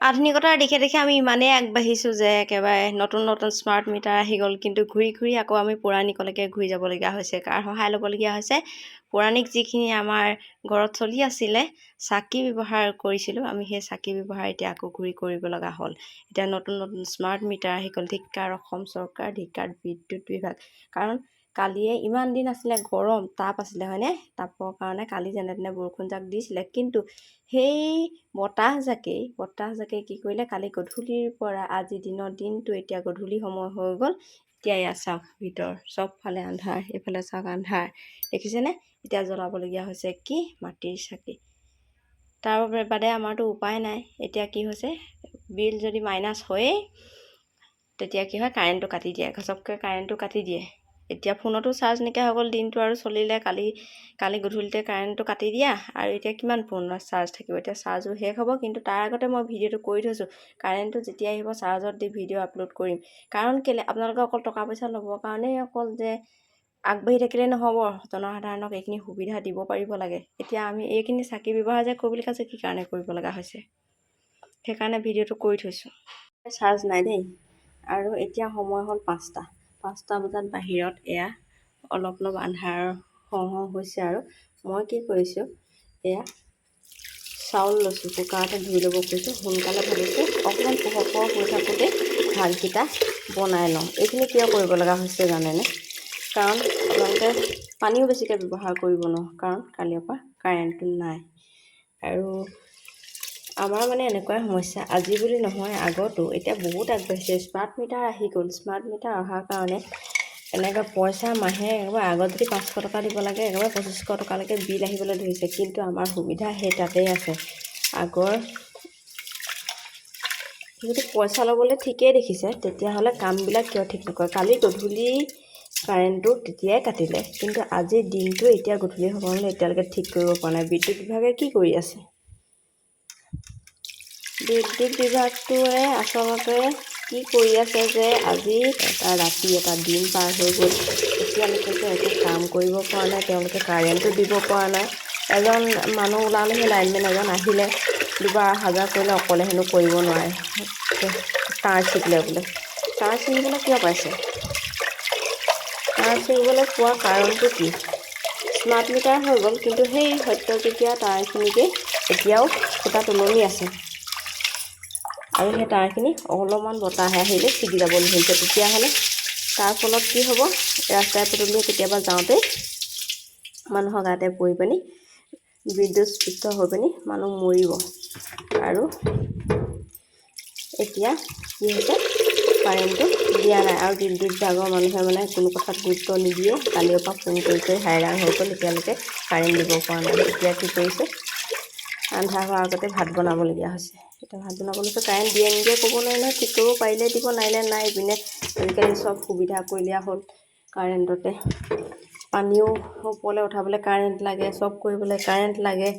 আধুনিকতাৰ দিশে দিশে আমি ইমানেই আগবাঢ়িছোঁ যে একেবাৰে নতুন নতুন স্মাৰ্ট মিটাৰ আহি গ'ল, কিন্তু ঘূৰি ঘূৰি আকৌ আমি পৌৰাণিকলৈকে ঘূৰি যাবলগীয়া হৈছে। কাৰ সহায় ল'বলগীয়া হৈছে? পৌৰাণিক যিখিনি আমাৰ ঘৰত চলি আছিলে, চাকি ব্যৱহাৰ কৰিছিলোঁ, আমি সেই চাকি ব্যৱহাৰ এতিয়া আকৌ ঘূৰি কৰিব লগা হ'ল। এতিয়া নতুন নতুন স্মাৰ্ট মিটাৰ আহি গ'ল। ধিক্কাৰ অসম চৰকাৰ, ধিক্কাৰ বিদ্যুৎ বিভাগ। কাৰণ কালিয়ে ইমান দিন আছিলে গৰম, তাপ আছিলে হয়নে? তাপৰ কাৰণে কালি যেনে তেনে বৰষুণ জাক দিছিলে, কিন্তু সেই বতাহজাকে কি কৰিলে, কালি গধূলিৰ পৰা আজি দিনটো এতিয়া গধূলি সময় হৈ গ'ল। এতিয়া এয়া চাওক, ভিতৰ চবফালে আন্ধাৰ, এইফালে চাওক আন্ধাৰ, দেখিছেনে? এতিয়া জ্বলাবলগীয়া হৈছে কি? মাটিৰ চাকি। তাৰ বাদে আমাৰতো উপায় নাই। এতিয়া কি হৈছে, বিল যদি মাইনাছ হয়েই, তেতিয়া কি হয়, কাৰেণ্টটো কাটি দিয়ে, ঘচককৈ কাৰেণ্টটো কাটি দিয়ে। এতিয়া ফোনতো চাৰ্জ নাইকিয়া হৈ গ'ল, দিনটো আৰু চলিলে, কালি গধূলিতে কাৰেণ্টটো কাটি দিয়া, আৰু এতিয়া কিমান ফোন চাৰ্জ থাকিব? এতিয়া চাৰ্জো শেষ হ'ব। কিন্তু তাৰ আগতে মই ভিডিঅ'টো কৰি থৈছোঁ, কাৰেণ্টটো যেতিয়া আহিব চাৰ্জত দি ভিডিঅ' আপলোড কৰিম। কাৰণ কেলৈ, আপোনালোকে অকল টকা পইচা ল'বৰ কাৰণেই অকল যে আগবাঢ়ি থাকিলে নহ'ব, জনসাধাৰণক এইখিনি সুবিধা দিব পাৰিব লাগে। এতিয়া আমি এইখিনি চাকি ব্যৱহাৰ যে কৰিবলৈ কৈছে, কি কাৰণে কৰিব লগা হৈছে, সেইকাৰণে ভিডিঅ'টো কৰি থৈছোঁ। চাৰ্জ নাই দেই। আৰু এতিয়া সময় হ'ল 5টা বজাত বাহিৰত এয়া অলপ আন্ধাৰ হওঁ হৈছে। আৰু মই কি কৰিছোঁ, এয়া চাউল লৈছোঁ, কুকাৰতে ধুই ল'ব কৈছোঁ। সোনকালে ভাবিছোঁ অকণমান পোহৰ হৈ থাকোঁতে ভাতকেইটা বনাই লওঁ। এইখিনি কিয় কৰিব লগা হৈছে জানেনে? কাৰণ আপোনালোকে পানীও বেছিকৈ ব্যৱহাৰ কৰিব নোৱাৰোঁ, কাৰণ কালিৰ পৰা কাৰেণ্টটো নাই। আৰু আমাৰ মানে এনেকুৱাই সমস্যা, আজি বুলি নহয়, আগতো এতিয়া বহুত আগবাঢ়িছে। স্মাৰ্ট মিটাৰ আহি গ'ল। স্মাৰ্ট মিটাৰ অহাৰ কাৰণে এনেকৈ পইচা মাহে একেবাৰে আগত যদি 500 টকা দিব লাগে, একেবাৰে 2500 টকালৈকে বিল আহিবলৈ ধৰিছে। কিন্তু আমাৰ সুবিধা সেই তাতেই আছে। আগৰ যদি পইচা ল'বলৈ ঠিকেই দেখিছে, তেতিয়াহ'লে কামবিলাক কিয় ঠিক নকৰে? কালি গধূলি কাৰেণ্টটো তেতিয়াই কাটিলে, কিন্তু আজিৰ দিনটো এতিয়া গধূলি সময়লৈ এতিয়ালৈকে ঠিক কৰিব পৰা নাই। বিদ্যুৎ বিভাগে কি কৰি আছে? বিদ্যুৎ বিভাগটোৱে আচলতে কি কৰি আছে যে আজি এটা ৰাতি এটা দিন পাৰ হৈ গ'ল, এতিয়ালৈকে একো কাম কৰিব পৰা নাই। তেওঁলোকে কাৰেণ্টটো দিব পৰা নাই। এজন মানুহ ওলালেহে, লাইনমেন এজন আহিলে, দুবাৰ অহা-যোৱা কৰিলে, অকলে হেনো কৰিব নোৱাৰে। তাঁৰ ছিগিলে বোলে। তাঁৰ ছিগিবলৈ কিয় পাইছে? তাঁৰ ছিগিবলৈ পোৱা কাৰণটো কি? স্মাৰ্ট মিটাৰ হৈ গ'ল, কিন্তু সেই সত্যযুগীয়া তাঁৰখিনিকে এতিয়াও ফুটা তুলনি আছে। আৰু সেই তাঁৰখিনি অলপমান বতাহ আহিলে ছিগি যাবলৈ ধৰিছে। তেতিয়াহ'লে তাৰ ফলত কি হ'ব? ৰাস্তাই পদূলিয়ে কেতিয়াবা যাওঁতেই মানুহৰ গাতে পৰি পিনি বিদ্যুৎস্পৃষ্ট হৈ পিনি মানুহ মৰিব। আৰু এতিয়া কি হৈছে, কাৰেণ্টটো দিয়া নাই। আৰু বিদ্যুৎ বিভাগৰ মানুহে মানে কোনো কথাত গুৰুত্ব নিদিয়ে। কালিৰ পৰা ফোন কৰি হাইৰাণ হৈ গ'ল, এতিয়ালৈকে কাৰেণ্ট দিব পৰা নাই। এতিয়া কি কৰিছে, আন্ধাৰ হোৱাৰ আগতে ভাত বনাবলগীয়া হৈছে। এতিয়া ভাত বনাবলৈতো কাৰেণ্ট দিয়ে নিদিয়ে ক'ব নোৱাৰি নহয়। ঠিক কৰিব পাৰিলে দিব, নাইলে নাই। ইপিনে আজিকালি চব সুবিধা কৰি দিয়া হ'ল কাৰেণ্টতে। পানীও ওপৰলৈ উঠাবলৈ কাৰেণ্ট লাগে, চব কৰিবলৈ কাৰেণ্ট লাগে।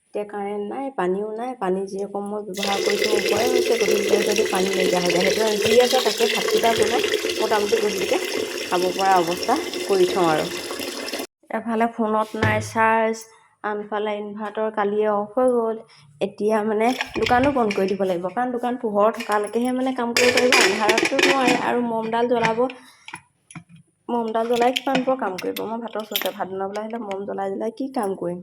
এতিয়া কাৰেণ্ট নাই, পানীও নাই। পানী যিৰকম মই ব্যৱহাৰ কৰিছোঁ, ভয় হৈছে গধূলিলৈ যদি পানী নাইকিয়া হৈ যায়। সেইটো যি আছে তাকে ভাতকেইটা বনাই মোটামুটি গধূলিকৈ খাব পৰা অৱস্থা কৰি থওঁ। আৰু এফালে ফোনত নাই চাৰ্জ, আনফালে ইনভাৰ্টাৰ কালিয়ে অফ হৈ গ'ল। এতিয়া মানে দোকানো বন্ধ কৰি দিব লাগিব, কাৰণ দোকান পোহৰ থকালৈকেহে মানে কাম কৰিব পাৰিব, আন্ধাৰততো নোৱাৰে। আৰু মমডাল জ্বলাই কিমান বৰ কাম কৰিব? মই ভাতৰ ওচৰতে ভাত বনাবলৈ আহিলে মম জ্বলাই কি কাম কৰিম?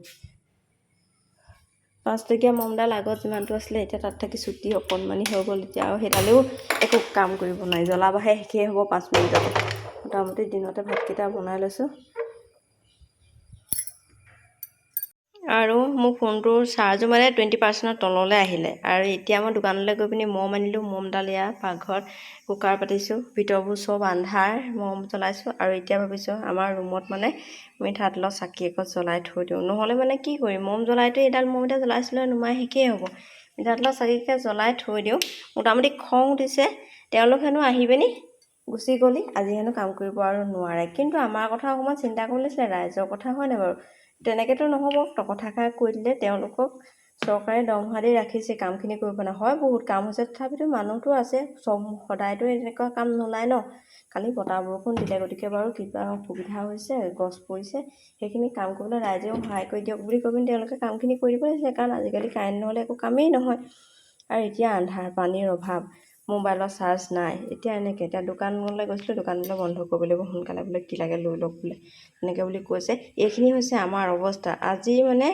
5 টকীয়া মমডাল আগত যিমানটো আছিলে, এতিয়া তাত থাকি চুটি অকণমানি হৈ গ'ল। এতিয়া আৰু সেইডালেও একো কাম কৰিব নোৱাৰি। জ্বলাবাহে শেষেই হ'ব 5 মিনিটতে। মোটামুটি দিনতে ভাতকেইটা বনাই লৈছোঁ। আৰু মোৰ ফোনটোৰ চাৰ্জো মানে 20% তললৈ আহিলে। আৰু এতিয়া মই দোকানলৈ গৈ পিনি মম আনিলোঁ। মমডাল এয়া পাকঘৰত কুকাৰ পাতিছোঁ, ভিতৰবোৰ চব আন্ধাৰ, মম জ্বলাইছোঁ। আৰু এতিয়া ভাবিছোঁ আমাৰ ৰুমত মানে মিঠাতেলৰ চাকি এগছ জ্বলাই থৈ দিওঁ। নহ'লে মানে কি কৰিম, মম জ্বলাইতো এইডাল মম এতিয়া জ্বলাইছিলোঁ নুমাই শেষেই হ'ব। মিঠাতেলৰ চাকিকে জ্বলাই থৈ দিওঁ। মোটামুটি খং উঠিছে, তেওঁলোক হেনো আহি পিনি গুচি গ'লি, আজি হেনো কাম কৰিব আৰু নোৱাৰে। কিন্তু আমাৰ কথা অকণমান চিন্তা কৰি লৈছিলে, ৰাইজৰ কথা হয় নাই বাৰু? তেনেকৈতো নহ'ব। কথাষাৰ কৈ দিলে তেওঁলোকক চৰকাৰে দৰমহা দি ৰাখিছে, কামখিনি কৰিব নাই হয়। বহুত কাম হৈছে, তথাপিতো মানুহতো আছে, চব সদায়তো এনেকুৱা কাম নোলায় ন। খালি বতাহ বৰষুণ দিলে, গতিকে বাৰু কিবা অসুবিধা হৈছে, গছ পৰিছে, সেইখিনি কাম কৰিবলৈ ৰাইজেও সহায় কৰি দিয়ক বুলি কৈ পিনি তেওঁলোকে কামখিনি কৰি দিব লাগিছিলে। কাৰণ আজিকালি কাৰেণ্ট নহ'লে একো কামেই নহয়। আৰু এতিয়া আন্ধাৰ, পানীৰ অভাৱ, মোবাইলৰ চাৰ্জ নাই। এতিয়া এনেকৈ এতিয়া দোকানলৈ গৈছিলোঁ, দোকানলৈ বন্ধ কৰিব লাগিব, সোনকালে বোলে কি লাগে লৈ লওক বোলে, এনেকৈ বুলি কৈছে। এইখিনি হৈছে আমাৰ অৱস্থা আজি। মানে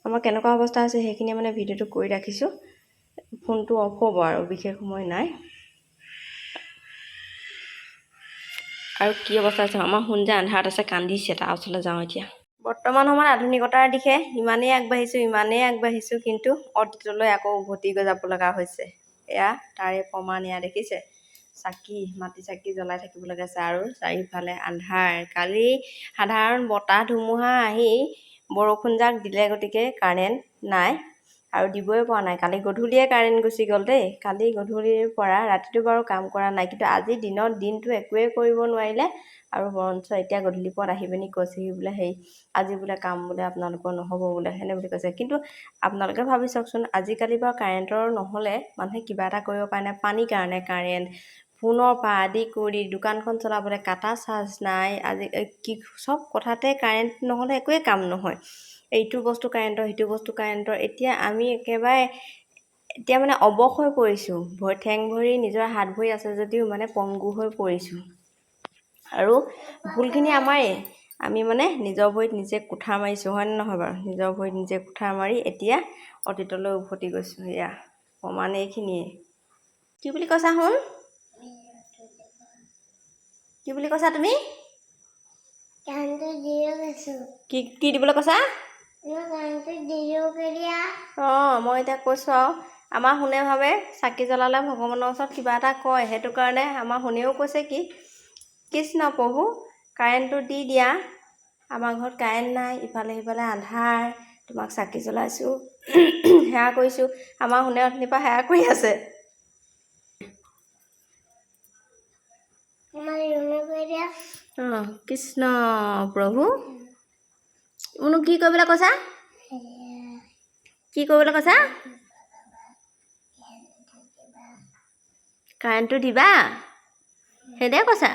আমাৰ কেনেকুৱা অৱস্থা হৈছে সেইখিনি মানে ভিডিঅ'টো কৰি ৰাখিছোঁ। ফোনটো অফ হ'ব আৰু বিশেষ সময় নাই। আৰু কি অৱস্থা আছে, আমাৰ শুন যে আন্ধাৰত আছে, কান্দিছে। তাৰ ওচৰলৈ যাওঁ এতিয়া। বৰ্তমান সময়ত আধুনিকতাৰ দিশে ইমানেই আগবাঢ়িছোঁ, কিন্তু অতীতলৈ আকৌ উভতি গৈ যাব লগা হৈছে। এয়া তাৰে প্ৰমাণ। এয়া দেখিছে, মাটি চাকি জ্বলাই থাকিব লগা আছে আৰু চাৰিওফালে আন্ধাৰ। কালি সাধাৰণ বতাহ ধুমুহা আহি বৰষুণ যাক দিলে, গতিকে কাৰেণ্ট নাই আৰু দিবই পৰা নাই। কালি গধূলিয়ে কাৰেণ্ট গুচি গ'ল দেই। কালি গধূলিৰ পৰা ৰাতিটো বাৰু কাম কৰা নাই, কিন্তু আজি দিনটো একোৱেই কৰিব নোৱাৰিলে। আৰু বৰঞ্চ এতিয়া গধূলি পৰত আহি পিনি কৈছেহি বোলে আজি বোলে কাম বোলে আপোনালোকৰ নহ'ব বোলে, সেনে বুলি কৈছে। কিন্তু আপোনালোকে ভাবি চাওকচোন, আজিকালি বাৰু কাৰেণ্টৰ নহ'লে মানুহে কিবা এটা কৰিব পাৰে নাই? পানীৰ কাৰণে কাৰেণ্ট, ফোনৰ পৰা আদি কৰি দোকানখন চলাবলৈ কাটা চাৰ্জ নাই। আজি কি চব কথাতে কাৰেণ্ট নহ'লে একোৱেই কাম নহয়। এইটো বস্তু কাৰেণ্টৰ, সিটো বস্তু কাৰেণ্টৰ। এতিয়া আমি একেবাৰে মানে অৱশ হৈ পৰিছোঁ। ঠেং ভৰি, নিজৰ হাত ভৰি আছে যদিও মানে পংগু হৈ পৰিছোঁ। আৰু ভুলখিনি আমাৰেই। আমি মানে নিজৰ ভৰিত নিজে কুঠাৰ মাৰিছোঁ, হয়নে নহয় বাৰু? নিজৰ ভৰিত নিজে কুঠাৰ মাৰি এতিয়া অতীতলৈ উভতি গৈছোঁ। এয়া প্ৰমাণ এইখিনিয়ে। কি বুলি কৈছা শুন? কি বুলি কৈছা তুমি? কি দিবলৈ কৈছা? মই এতিয়া কৈছোঁ আৰু আমাৰ শুনে ভাবে চাকি জ্বলালে ভগৱানৰ ওচৰত কিবা এটা কয়। সেইটো কাৰণে আমাৰ শুনেও কৈছে কি, কৃষ্ণ প্ৰভু কাৰেণ্টটো দি দিয়া। আমাৰ ঘৰত কাৰেণ্ট নাই, ইফালে সিফালে আন্ধাৰ, তোমাক চাকি জ্বলাইছোঁ, সেৱা কৰিছোঁ। আমাৰ শুনে অথনিৰ পৰা সেৱা কৰি আছে। কৃষ্ণ প্ৰভু। মোনো কি কৰিবলৈ কৈছা? কি কৰিবলৈ কৈছা? কাৰেণ্টটো দিবা, সেইদৰে কৈছা।